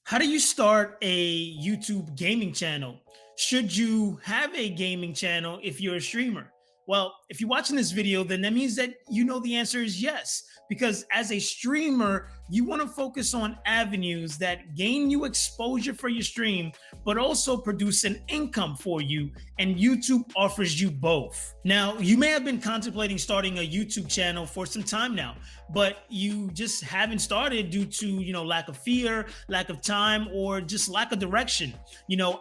How do you start a YouTube gaming channel? Should you have a gaming channel if you're a streamer? Well, if you're watching this video, then that means that you know the answer is yes. Because as a streamer, you want to focus on avenues that gain you exposure for your stream, but also produce an income for you. And YouTube offers you both. Now, you may have been contemplating starting a YouTube channel for some time now, but you just haven't started due to, lack of fear, lack of time, or just lack of direction.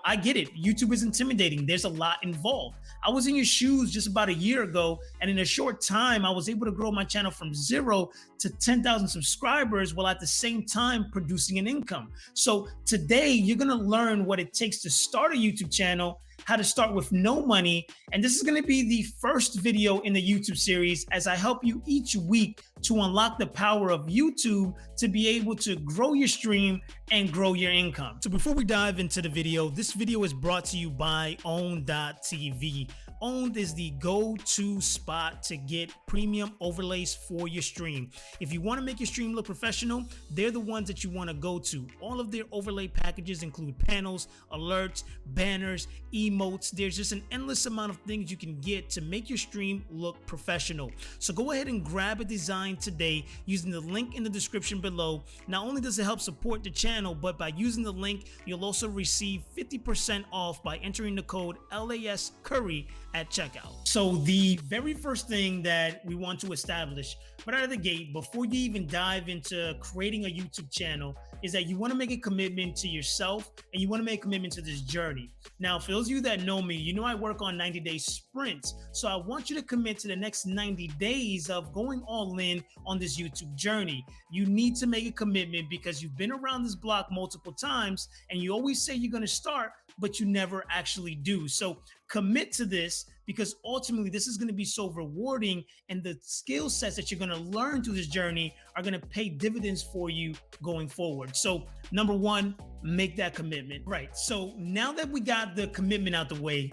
I get it. YouTube is intimidating. There's a lot involved. I was in your shoes just about a year ago, and in a short time, I was able to grow my channel from 0 to 10,000 subscribers while at the same time producing an income. So today, you're going to learn what it takes to start a YouTube channel, how to start with no money. And this is going to be the first video in the YouTube series as I help you each week to unlock the power of YouTube to be able to grow your stream and grow your income. So before we dive into the video, this video is brought to you by Own.tv. Owned is the go-to spot to get premium overlays for your stream. If you want to make your stream look professional, they're the ones that you want to go to. All of their overlay packages include panels, alerts, banners, emotes. There's just an endless amount of things you can get to make your stream look professional. So go ahead and grab a design today using the link in the description below. Not only does it help support the channel, but by using the link, you'll also receive 50% off by entering the code lascurry at checkout. So the very first thing that we want to establish right out of the gate, before you even dive into creating a YouTube channel, is that you want to make a commitment to yourself and you want to make a commitment to this journey. Now, for those of you that know me, you know I work on 90-day sprints. So I want you to commit to the next 90 days of going all in on this YouTube journey. You need to make a commitment because you've been around this block multiple times and you always say you're going to start, but you never actually do. So commit to this because ultimately this is going to be so rewarding, and the skill sets that you're going to learn through this journey are going to pay dividends for you going forward. So number one, make that commitment. Right. So now that we got the commitment out the way,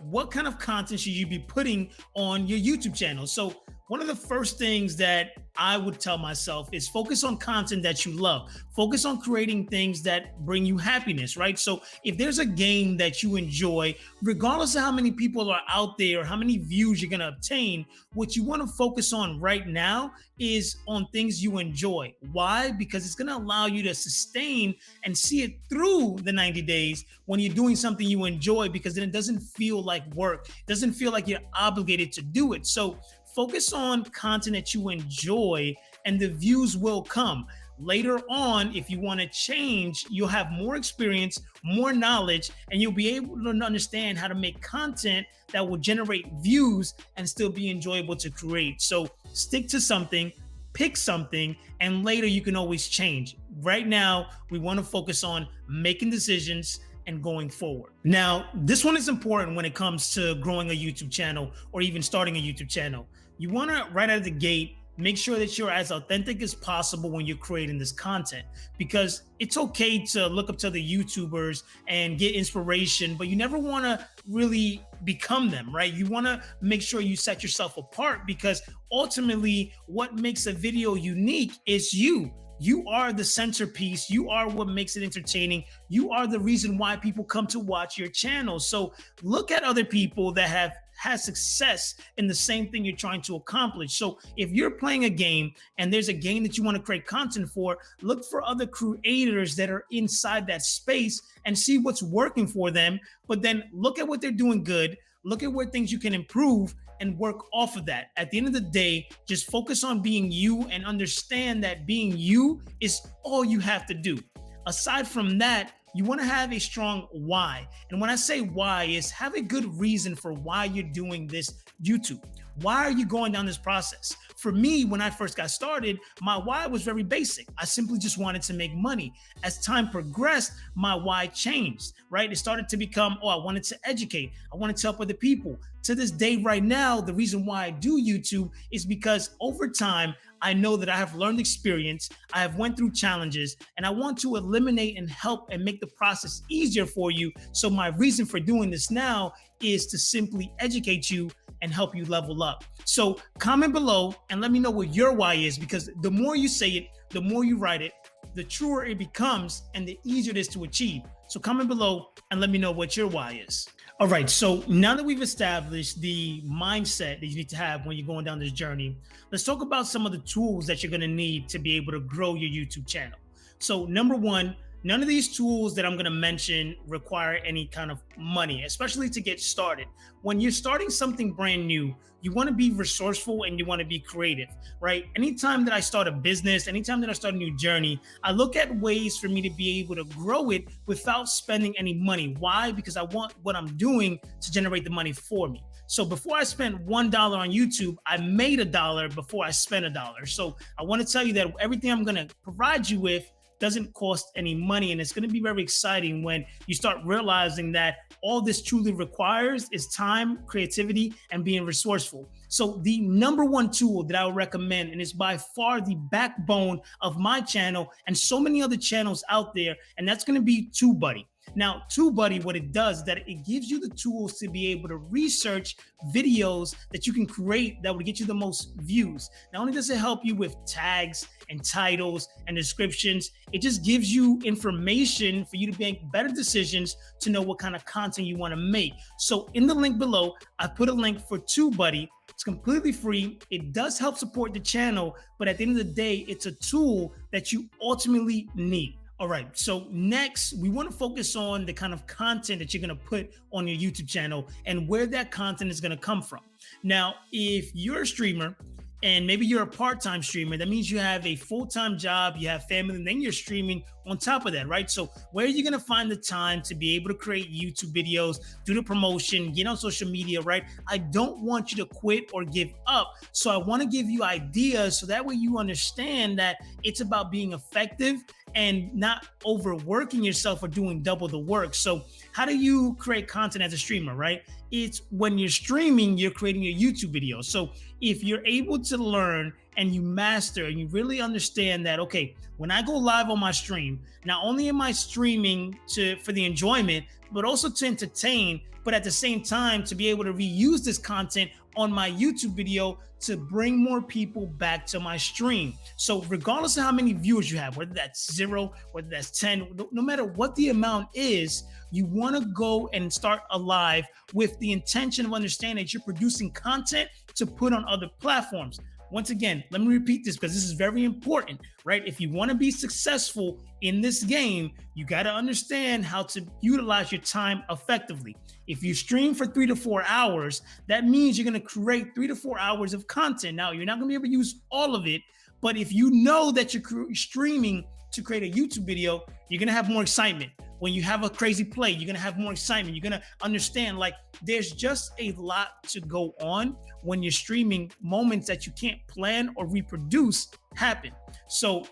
what kind of content should you be putting on your YouTube channel? So one of the first things that I would tell myself is focus on content that you love. Focus on creating things that bring you happiness, right? So if there's a game that you enjoy, regardless of how many people are out there or how many views you're going to obtain, what you want to focus on right now is on things you enjoy. Why? Because it's going to allow you to sustain and see it through the 90 days when you're doing something you enjoy, because then it doesn't feel like work. It doesn't feel like you're obligated to do it. So focus on content that you enjoy and the views will come. Later on, if you want to change, you'll have more experience, more knowledge, and you'll be able to understand how to make content that will generate views and still be enjoyable to create. So stick to something, pick something, and later you can always change. Right now, we want to focus on making decisions and going forward. Now, this one is important when it comes to growing a YouTube channel or even starting a YouTube channel. You want to, right out of the gate, make sure that you're as authentic as possible when you're creating this content, because it's okay to look up to the YouTubers and get inspiration, but you never want to really become them, right? You want to make sure you set yourself apart, because ultimately what makes a video unique is you. You are the centerpiece. You are what makes it entertaining. You are the reason why people come to watch your channel. So look at other people that have had success in the same thing you're trying to accomplish. So if you're playing a game and there's a game that you want to create content for, look for other creators that are inside that space and see what's working for them. But then look at what they're doing good. Look at where things you can improve and work off of that. At the end of the day, just focus on being you and understand that being you is all you have to do. Aside from that, you want to have a strong why. And when I say why, is have a good reason for why you're doing this YouTube. Why are you going down this process? For me, when I first got started, my why was very basic. I simply just wanted to make money. As time progressed, my why changed, right? It started to become, I wanted to educate. I wanted to help other people. To this day right now, the reason why I do YouTube is because over time, I know that I have learned experience, I have went through challenges, and I want to eliminate and help and make the process easier for you. So my reason for doing this now is to simply educate you and help you level up. So comment below and let me know what your why is, because the more you say it, the more you write it, the truer it becomes and the easier it is to achieve. So comment below and let me know what your why is. All right, so now that we've established the mindset that you need to have when you're going down this journey, let's talk about some of the tools that you're going to need to be able to grow your YouTube channel. So number one, none of these tools that I'm going to mention require any kind of money, especially to get started. When you're starting something brand new, you want to be resourceful and you want to be creative, right? Anytime that I start a business, anytime that I start a new journey, I look at ways for me to be able to grow it without spending any money. Why? Because I want what I'm doing to generate the money for me. So before I spent $1 on YouTube, I made $1 before I spent $1. So I want to tell you that everything I'm going to provide you with doesn't cost any money. And it's going to be very exciting when you start realizing that all this truly requires is time, creativity, and being resourceful. So the number one tool that I would recommend, and it's by far the backbone of my channel and so many other channels out there, and that's going to be TubeBuddy. Now, TubeBuddy, what it does is that it gives you the tools to be able to research videos that you can create that will get you the most views. Not only does it help you with tags and titles and descriptions, it just gives you information for you to make better decisions to know what kind of content you want to make. So in the link below, I put a link for TubeBuddy. It's completely free. It does help support the channel, but at the end of the day, it's a tool that you ultimately need. All right, so next, we want to focus on the kind of content that you're going to put on your YouTube channel and where that content is going to come from. Now, if you're a streamer and maybe you're a part-time streamer, that means you have a full-time job, you have family, and then you're streaming on top of that, right? So where are you going to find the time to be able to create YouTube videos, do the promotion, get on social media, right? I don't want you to quit or give up. So I want to give you ideas so that way you understand that it's about being effective and not overworking yourself or doing double the work. So how do you create content as a streamer, right? It's when you're streaming, you're creating a YouTube video. So if you're able to learn and you master and you really understand that, okay, when I go live on my stream, not only am I streaming for the enjoyment, but also to entertain, but at the same time to be able to reuse this content on my YouTube video to bring more people back to my stream. So regardless of how many viewers you have, whether that's 0, whether that's 10, no matter what the amount is, you want to go and start a live with the intention of understanding that you're producing content to put on other platforms. Once again, let me repeat this because this is very important, right? If you want to be successful in this game, you got to understand how to utilize your time effectively. If you stream for 3 to 4 hours, that means you're going to create 3 to 4 hours of content. Now, you're not going to be able to use all of it, but if you know that you're streaming to create a YouTube video, you're going to have more excitement. When you have a crazy play, you're going to have more excitement. You're going to understand, like, there's just a lot to go on when you're streaming. Moments that you can't plan or reproduce happen. So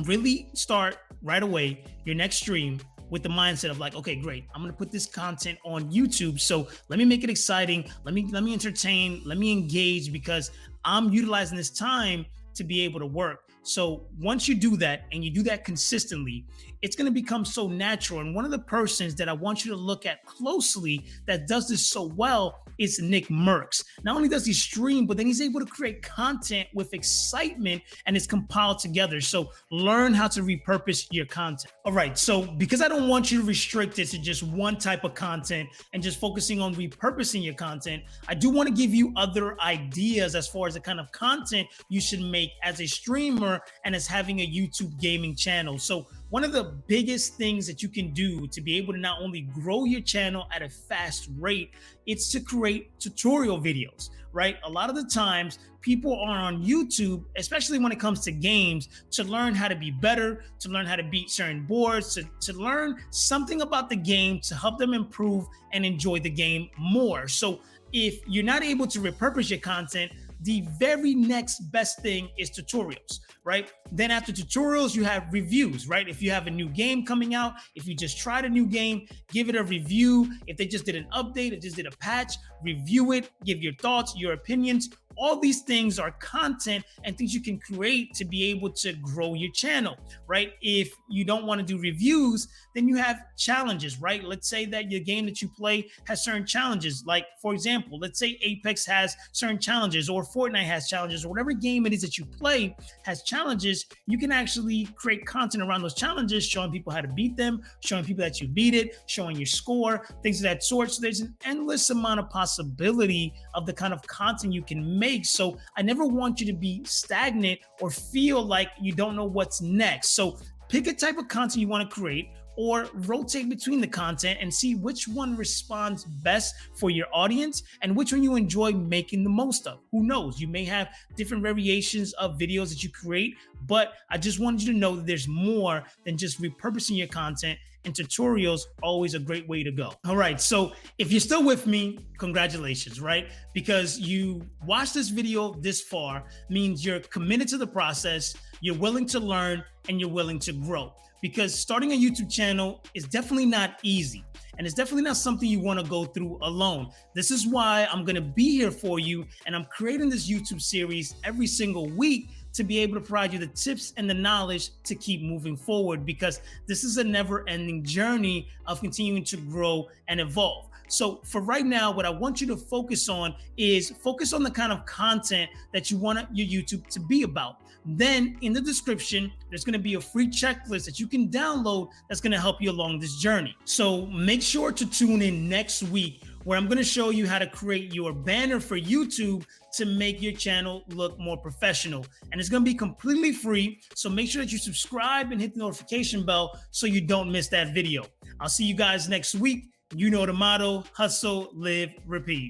really start right away your next stream with the mindset of like, okay, great, I'm going to put this content on YouTube. So let me make it exciting. Let me entertain. Let me engage because I'm utilizing this time to be able to work. So once you do that and you do that consistently, it's going to become so natural. And one of the persons that I want you to look at closely that does this so well is Nick Merckx. Not only does he stream, but then he's able to create content with excitement and it's compiled together. So learn how to repurpose your content. All right. So because I don't want you to restrict it to just one type of content and just focusing on repurposing your content, I do want to give you other ideas as far as the kind of content you should make as a streamer and as having a YouTube gaming channel. So one of the biggest things that you can do to be able to not only grow your channel at a fast rate, it's to create tutorial videos, right? A lot of the times people are on YouTube, especially when it comes to games, to learn how to be better, to learn how to beat certain boards, to learn something about the game to help them improve and enjoy the game more. So if you're not able to repurpose your content, the very next best thing is tutorials, right? Then after tutorials, you have reviews, right? If you have a new game coming out, if you just tried a new game, give it a review. If they just did an update, if just did a patch, review it, give your thoughts, your opinions. All these things are content and things you can create to be able to grow your channel, right? If you don't want to do reviews, then you have challenges, right? Let's say that your game that you play has certain challenges. Like, for example, let's say Apex has certain challenges or Fortnite has challenges, or whatever game it is that you play has challenges, you can actually create content around those challenges, showing people how to beat them, showing people that you beat it, showing your score, things of that sort. So there's an endless amount of possibility of the kind of content you can make. So I never want you to be stagnant or feel like you don't know what's next. So pick a type of content you want to create, or rotate between the content and see which one responds best for your audience and which one you enjoy making the most of. Who knows? You may have different variations of videos that you create, but I just wanted you to know that there's more than just repurposing your content, and tutorials are always a great way to go. All right, so if you're still with me, congratulations, right? Because you watched this video this far means you're committed to the process, you're willing to learn, and you're willing to grow. Because starting a YouTube channel is definitely not easy, and it's definitely not something you want to go through alone. This is why I'm going to be here for you, and I'm creating this YouTube series every single week to be able to provide you the tips and the knowledge to keep moving forward, because this is a never-ending journey of continuing to grow and evolve. So for right now, what I want you to focus on is focus on the kind of content that you want your YouTube to be about. Then in the description, there's going to be a free checklist that you can download that's going to help you along this journey. So make sure to tune in next week, where I'm going to show you how to create your banner for YouTube to make your channel look more professional. And it's going to be completely free. So make sure that you subscribe and hit the notification bell so you don't miss that video. I'll see you guys next week. You know the motto: hustle, live, repeat.